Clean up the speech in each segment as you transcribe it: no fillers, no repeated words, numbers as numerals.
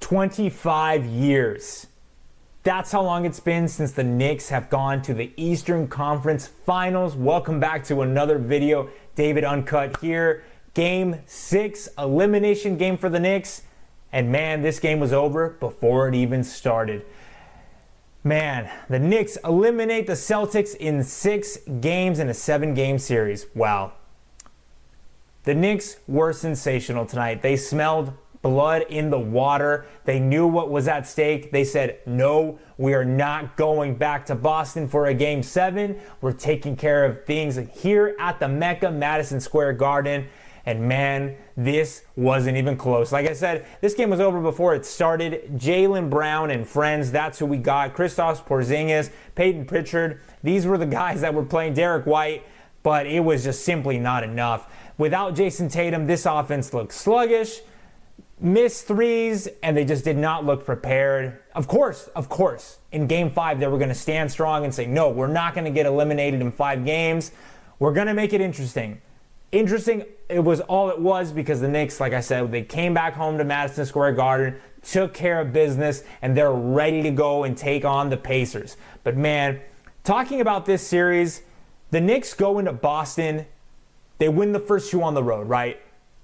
25 years. That's how long it's been since the Knicks have gone to the Eastern Conference Finals. Welcome back to another video. David Uncut here. Game 6, elimination game for the Knicks. And man, this game was over before it even started. Man, the Knicks eliminate the Celtics in 6 games in a 7-game series. Wow. The Knicks were sensational tonight. They smelled blood in the water. They knew what was at stake. They said, no, we are not going back to Boston for a Game 7. We're taking care of things here at the Mecca, Madison Square Garden. And man, this wasn't even close. Like I said, this game was over before it started. Jalen Brown and friends, that's who we got. Kristaps Porzingis, Peyton Pritchard. These were the guys that were playing Derek White, but it was just simply not enough. Without Jason Tatum, this offense looked sluggish, missed threes, and they just did not look prepared. Of course, in Game 5, they were going to stand strong and say, no, we're not going to get eliminated in 5 games. We're going to make it interesting. Interesting, it was all it was because the Knicks, like I said, they came back home to Madison Square Garden, took care of business, and they're ready to go and take on the Pacers. But man, talking about this series, the Knicks go into Boston, they win the first 2 on the road, right?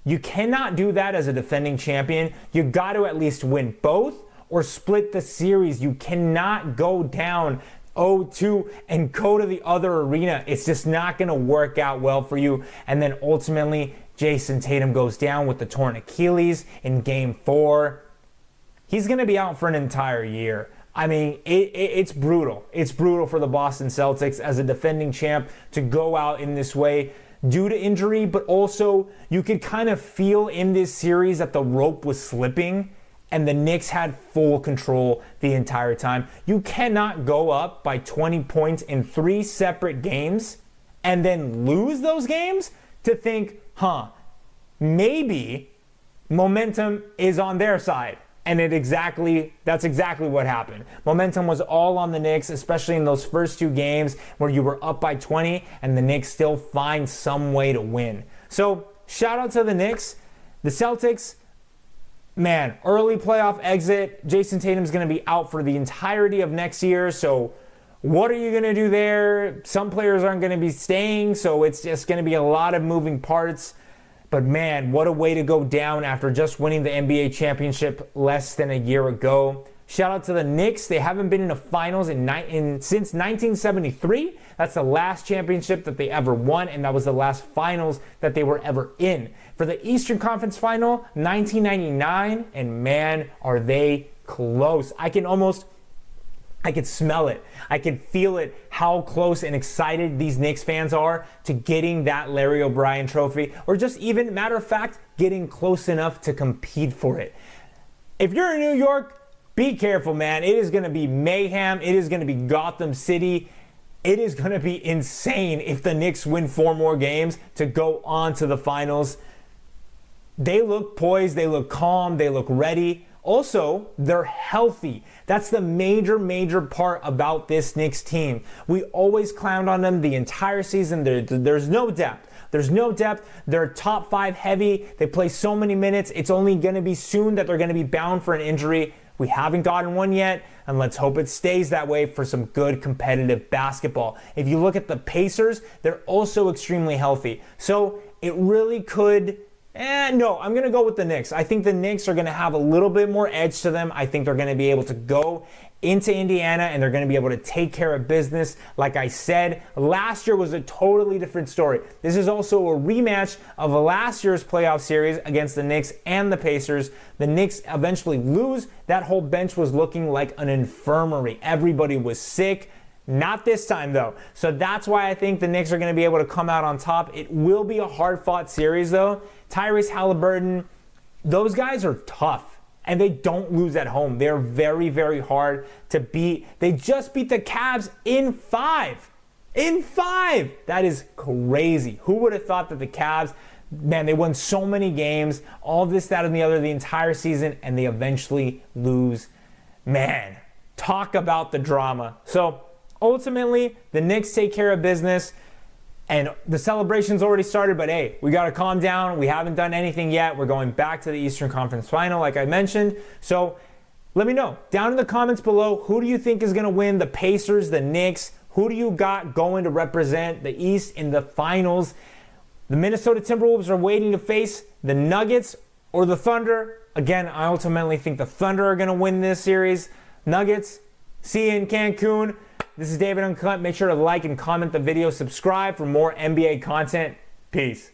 You cannot do that as a defending champion. You got to at least win both or split the series. You cannot go down 0-2 and go to the other arena. It's just not going to work out well for you. And then ultimately, Jason Tatum goes down with the torn Achilles in Game 4. He's going to be out for an entire year. I mean, it's brutal. It's brutal for the Boston Celtics as a defending champ to go out in this way due to injury, but also you could kind of feel in this series that the rope was slipping and the Knicks had full control the entire time. You cannot go up by 20 points in 3 separate games and then lose those games to think, maybe momentum is on their side. And that's exactly what happened. Momentum was all on the Knicks, especially in those first 2 games where you were up by 20 and the Knicks still find some way to win. So shout out to the Knicks. The Celtics, man, early playoff exit. Jason Tatum's going to be out for the entirety of next year. So what are you going to do there? Some players aren't going to be staying, so it's just going to be a lot of moving parts. But man, what a way to go down after just winning the NBA championship less than a year ago. Shout out to the Knicks. They haven't been in the finals since 1973. That's the last championship that they ever won, and that was the last finals that they were ever in. For the Eastern Conference Final, 1999, and man, are they close. I could smell it. I could feel it, how close and excited these Knicks fans are to getting that Larry O'Brien trophy, or just even, matter of fact, getting close enough to compete for it. If you're in New York, be careful, man. It is going to be mayhem. It is going to be Gotham City. It is going to be insane if the Knicks win 4 more games to go on to the finals. They look poised. They look calm. They look ready. Also, they're healthy. That's the major part about this Knicks team. We always clowned on them the entire season. There's no depth. They're top 5 heavy. They play so many minutes. It's only going to be soon that they're going to be bound for an injury. We haven't gotten one yet, and let's hope it stays that way for some good competitive basketball. If you look at the Pacers, they're also extremely healthy. So it really could... no, I'm going to go with the Knicks. I think the Knicks are going to have a little bit more edge to them. I think they're going to be able to go into Indiana and they're going to be able to take care of business. Like I said, last year was a totally different story. This is also a rematch of last year's playoff series against the Knicks and the Pacers. The Knicks eventually lose. That whole bench was looking like an infirmary. Everybody was sick. Not this time, though. So that's why I think the Knicks are going to be able to come out on top. It will be a hard-fought series, though. Tyrese Halliburton, those guys are tough, and they don't lose at home. They're very, very hard to beat. They just beat the Cavs in 5. That is crazy. Who would have thought that the Cavs, man, they won so many games, all this, that, and the other the entire season, and they eventually lose. Man, talk about the drama. So ultimately, the Knicks take care of business. And the celebration's already started, but hey, we got to calm down. We haven't done anything yet. We're going back to the Eastern Conference Final, like I mentioned. So Let me know down in the comments below, who do you think is going to win, the Pacers, the Knicks? Who do you got going to represent the East in the finals? The Minnesota Timberwolves are waiting to face the Nuggets or the Thunder. Again, I ultimately think the Thunder are going to win this series. Nuggets, see you in Cancun. This is David Uncut. Make sure to like and comment the video. Subscribe for more NBA content. Peace.